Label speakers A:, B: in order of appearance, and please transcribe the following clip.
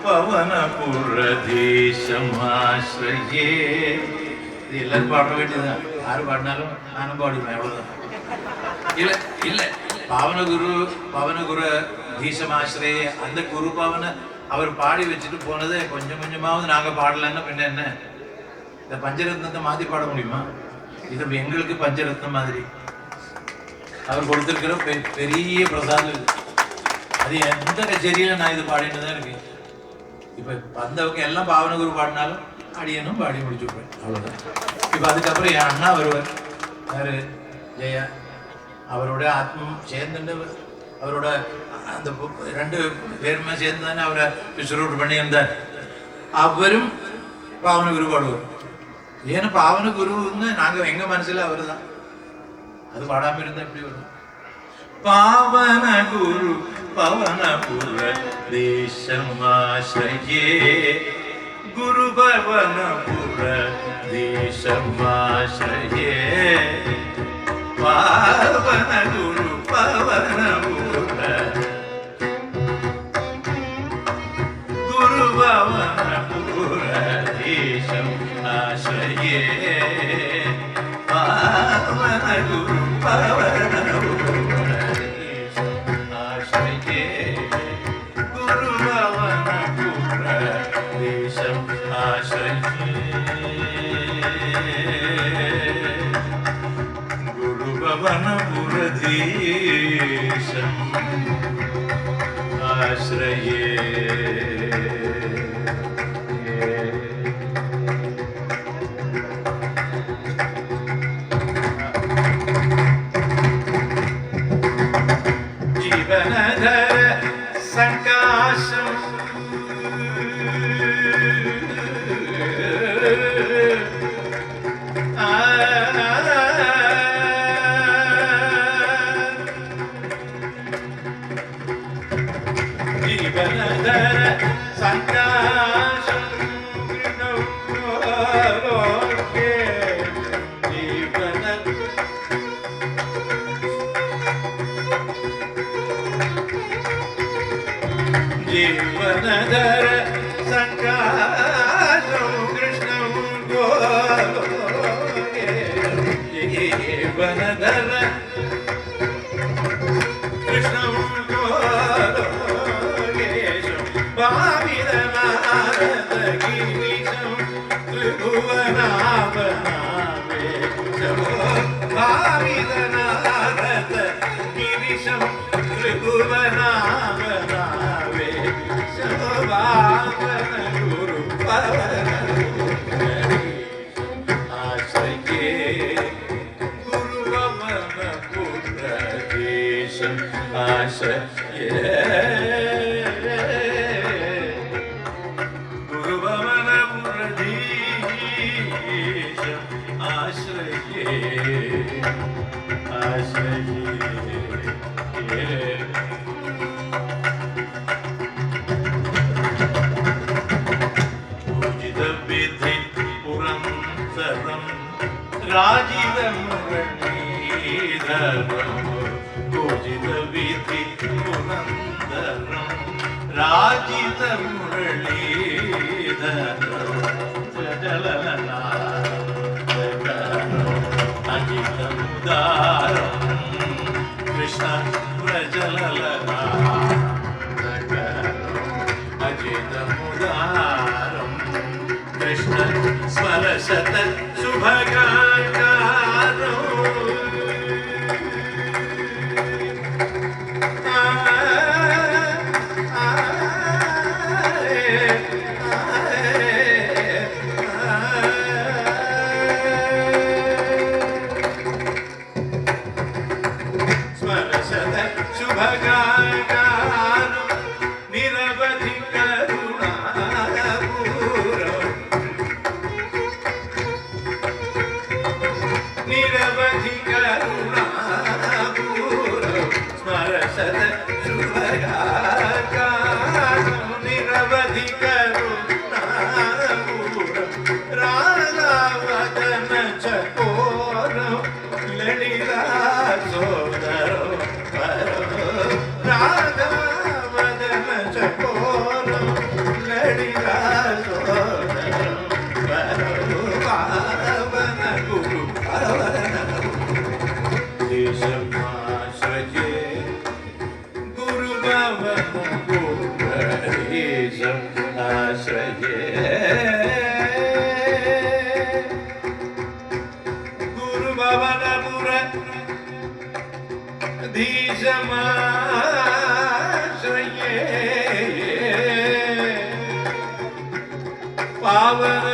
A: பவனபுரதீசமாஸ்ரயே. இது எல்லாரும் பாட வேண்டியதுதான். யாரு பாடினாலும் நானும் பாடுவேன், அவ்வளவுதான். இல்ல இல்ல பவனகுரு தீசமாஸ்ரயே, அந்த குரு பவன அவர் பாடி வச்சுட்டு போனது கொஞ்சம் கொஞ்சமாவது நாங்க பாடலன்னா பின்ன என்ன? இந்த பஞ்சரத்னத்தை மாத்தி பாட முடியுமா? இது எங்களுக்கு பஞ்சரத்னம் மாதிரி அவர் கொடுத்திருக்கிற பெரிய பிரசாதம். அது எந்த கச்சேரியில நான் இது பாடிட்டு தான் இருக்கேன். இப்ப வந்தவங்க எல்லாம் பாவனகுரு பாடினாலும் அடியனும் பாடி முடிச்சுப்பேன், அவ்வளவுதான். இப்ப அதுக்கப்புறம் என் அண்ணா வருவார், யாரு? ஜெயா. அவரோட ஆத்மம் சேர்ந்துட்டு அவரோட அந்த 2 பேருமே சேர்ந்து தானே அவரை விஸ்வரூட் பண்ணியிருந்தார். அவரும் பாவனகுரு பாடுவார். ஏன்னா பாவனகுருன்னு நாங்க எங்க மனசுல அவரு தான். அது பாடாம இருந்தா எப்படி வரும்? பாவனகுரு பவனபுர தேசமாஸ்ரயே, குரு பவனபுர தேசமாஸ்ரயே. பாவனகுரு பவனபுர குரு பவனபுர தேசமாஸ்ரயே. பாவனகுரு பவனபுர தேசமாஸ்ரயே, குரு பவனபுர தேசமாஸ்ரயே. குரு பவனபுர தேசமாஸ்ரயே. जीवनधर संकाशम जीवनधर संकाशम जीवनधर संकाशं कृष्णं गोलोके. जीवनधर कृष्णं गोलोकेशं भाविदनारदगिरीशं त्रिभुवनावनावेशं. भाविदनारदगिरीशं त्रिभुवनावनावे. பாவனகுரு பவனபுர ஆஸ்ரயே, குரு பவனபுர தேசமாஸ்ரயே. குரு பவனபுர தேசமாஸ்ரயே ஆஸ்ரயே. ராஜித முரளீதரம் பூஜித விதி புரந்தரம். ராஜித முரளீதரம் ஜலநாதகரம் அஜித முதாரம் கிருஷ்ண பிரஜலநாதகரம் அஜித முதாரம் कृष्ण स्मरशत शुभगाकारो. स्मरशत शुभगाकारो निरवधि करुणापूरो. निरवधि करुणापूरो पावन